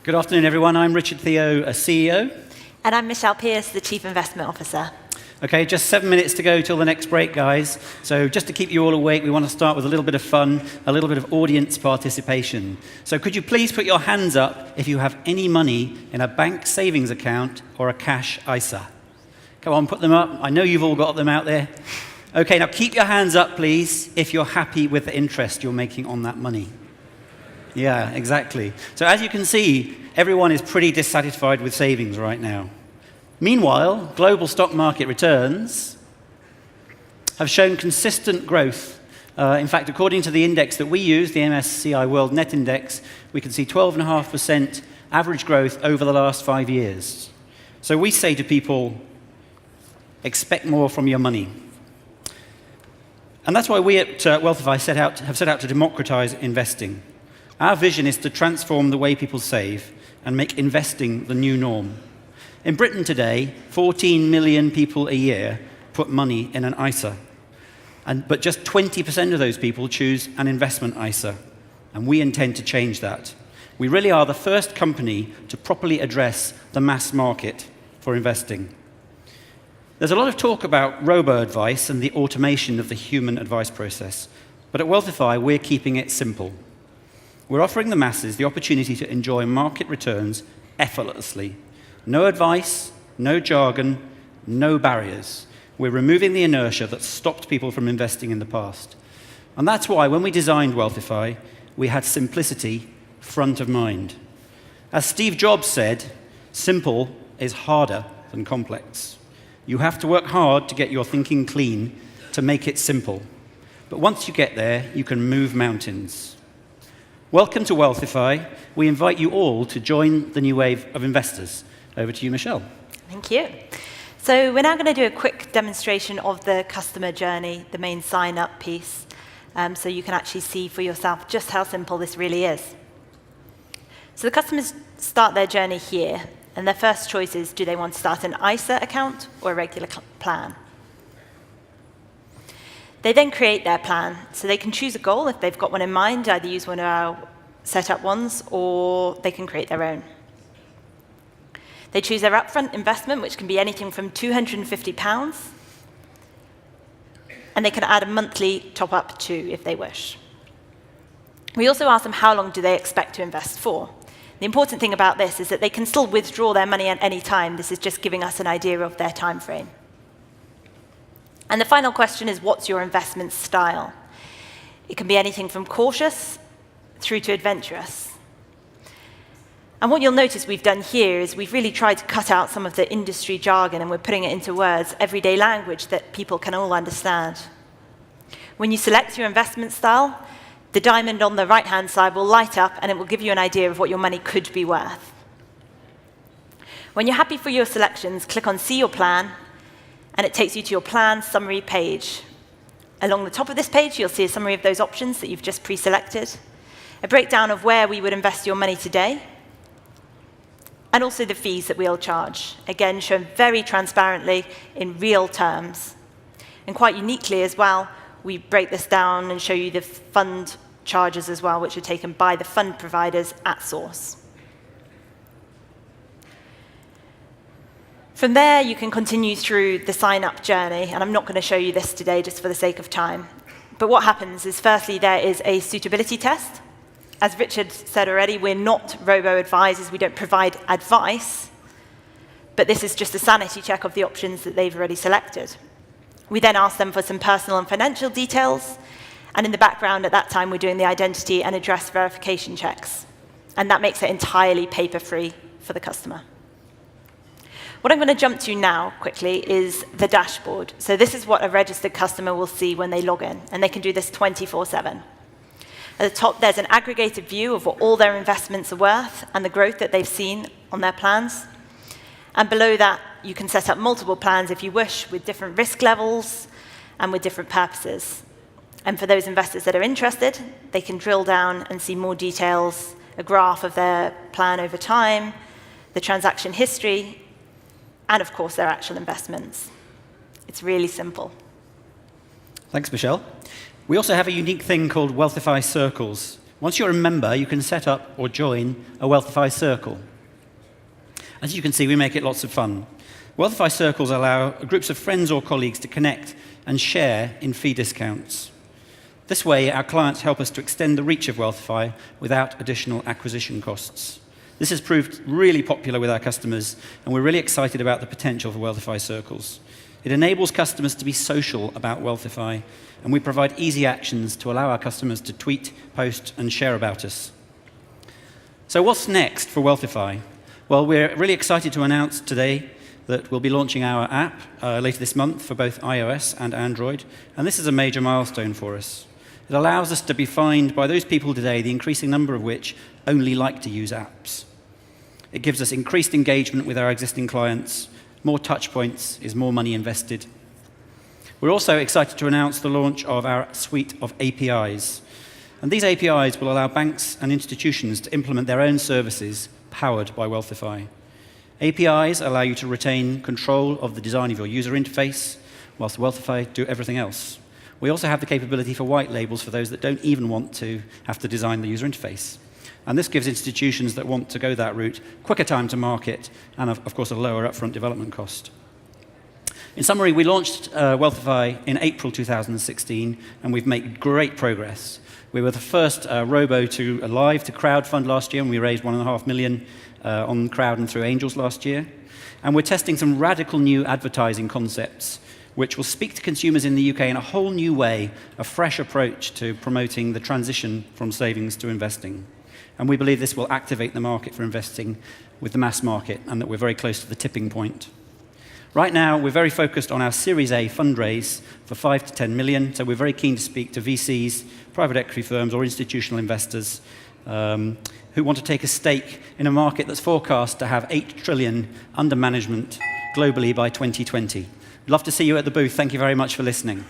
Good afternoon, everyone. I'm Richard Theo, a CEO. And I'm Michelle Pearce, the Chief Investment Officer. Okay, just 7 minutes to go till the next break, guys. So just to keep you all awake, we want to start with a little bit of fun, a little bit of audience participation. So could you please put your hands up if you have any money in a bank savings account or a cash ISA? Come on, put them up. I know you've all got them out there. Okay, now keep your hands up, please, if you're happy with the interest you're making on that money. Yeah, exactly. So as you can see, everyone is pretty dissatisfied with savings right now. Meanwhile, global stock market returns have shown consistent growth. In fact, according to the index that we use, the MSCI World Net Index, we can see 12.5% average growth over the last 5 years. So we say to people, expect more from your money. And that's why we at Wealthify have set out to democratise investing. Our vision is to transform the way people save and make investing the new norm. In Britain today, 14 million people a year put money in an ISA. But just 20% of those people choose an investment ISA. And we intend to change that. We really are the first company to properly address the mass market for investing. There's a lot of talk about robo-advice and the automation of the human advice process. But at Wealthify, we're keeping it simple. We're offering the masses the opportunity to enjoy market returns effortlessly. No advice, no jargon, no barriers. We're removing the inertia that stopped people from investing in the past. And that's why when we designed Wealthify, we had simplicity front of mind. As Steve Jobs said, simple is harder than complex. You have to work hard to get your thinking clean to make it simple. But once you get there, you can move mountains. Welcome to Wealthify. We invite you all to join the new wave of investors. Over to you, Michelle. Thank you. So we're now going to do a quick demonstration of the customer journey, the main sign-up piece, so you can actually see for yourself just how simple this really is. So the customers start their journey here, and their first choice is, do they want to start an ISA account or a regular plan? They then create their plan, so they can choose a goal if they've got one in mind, either use one of our set-up ones, or they can create their own. They choose their upfront investment, which can be anything from £250, and they can add a monthly top-up too, if they wish. We also ask them how long do they expect to invest for. The important thing about this is that they can still withdraw their money at any time. This is just giving us an idea of their time frame. And the final question is, what's your investment style? It can be anything from cautious through to adventurous. And what you'll notice we've done here is we've really tried to cut out some of the industry jargon, and we're putting it into words, everyday language that people can all understand. When you select your investment style, the diamond on the right-hand side will light up, and it will give you an idea of what your money could be worth. When you're happy for your selections, click on See Your Plan, and it takes you to your plan summary page. Along the top of this page, you'll see a summary of those options that you've just pre-selected, a breakdown of where we would invest your money today, and also the fees that we'll charge, again, shown very transparently in real terms. And quite uniquely as well, we break this down and show you the fund charges as well, which are taken by the fund providers at source. From there, you can continue through the sign-up journey, and I'm not going to show you this today just for the sake of time. But what happens is, firstly, there is a suitability test. As Richard said already, we're not robo-advisors. We don't provide advice, but this is just a sanity check of the options that they've already selected. We then ask them for some personal and financial details, and in the background at that time, we're doing the identity and address verification checks. And that makes it entirely paper-free for the customer. What I'm going to jump to now, quickly, is the dashboard. So this is what a registered customer will see when they log in, and they can do this 24/7. At the top, there's an aggregated view of what all their investments are worth and the growth that they've seen on their plans. And below that, you can set up multiple plans if you wish, with different risk levels and with different purposes. And for those investors that are interested, they can drill down and see more details, a graph of their plan over time, the transaction history, and of course, their actual investments. It's really simple. Thanks, Michelle. We also have a unique thing called Wealthify Circles, Once you're a member, you can set up or join a Wealthify circle. As you can see, we make it lots of fun. Wealthify circles allow groups of friends or colleagues to connect and share in fee discounts. This way, our clients help us to extend the reach of Wealthify without additional acquisition costs. This has proved really popular with our customers, and we're really excited about the potential for Wealthify circles. It enables customers to be social about Wealthify, and we provide easy actions to allow our customers to tweet, post, and share about us. So what's next for Wealthify? Well, we're really excited to announce today that we'll be launching our app later this month for both iOS and Android, and this is a major milestone for us. It allows us to be found by those people today, the increasing number of which only like to use apps. It gives us increased engagement with our existing clients. More touch points is more money invested. We're also excited to announce the launch of our suite of APIs. And these APIs will allow banks and institutions to implement their own services powered by Wealthify. APIs allow you to retain control of the design of your user interface, whilst Wealthify do everything else. We also have the capability for white labels for those that don't even want to have to design the user interface. And this gives institutions that want to go that route quicker time to market and, of course, a lower upfront development cost. In summary, we launched Wealthify in April 2016, and we've made great progress. We were the first robo to live to crowdfund last year, and we raised $1.5 million on crowd and through angels last year. And we're testing some radical new advertising concepts which will speak to consumers in the UK in a whole new way, a fresh approach to promoting the transition from savings to investing. And we believe this will activate the market for investing with the mass market, and that we're very close to the tipping point. Right now, we're very focused on our Series A fundraise for 5 to 10 million, so we're very keen to speak to VCs, private equity firms, or institutional investors who want to take a stake in a market that's forecast to have 8 trillion under management globally by 2020. We'd love to see you at the booth. Thank you very much for listening.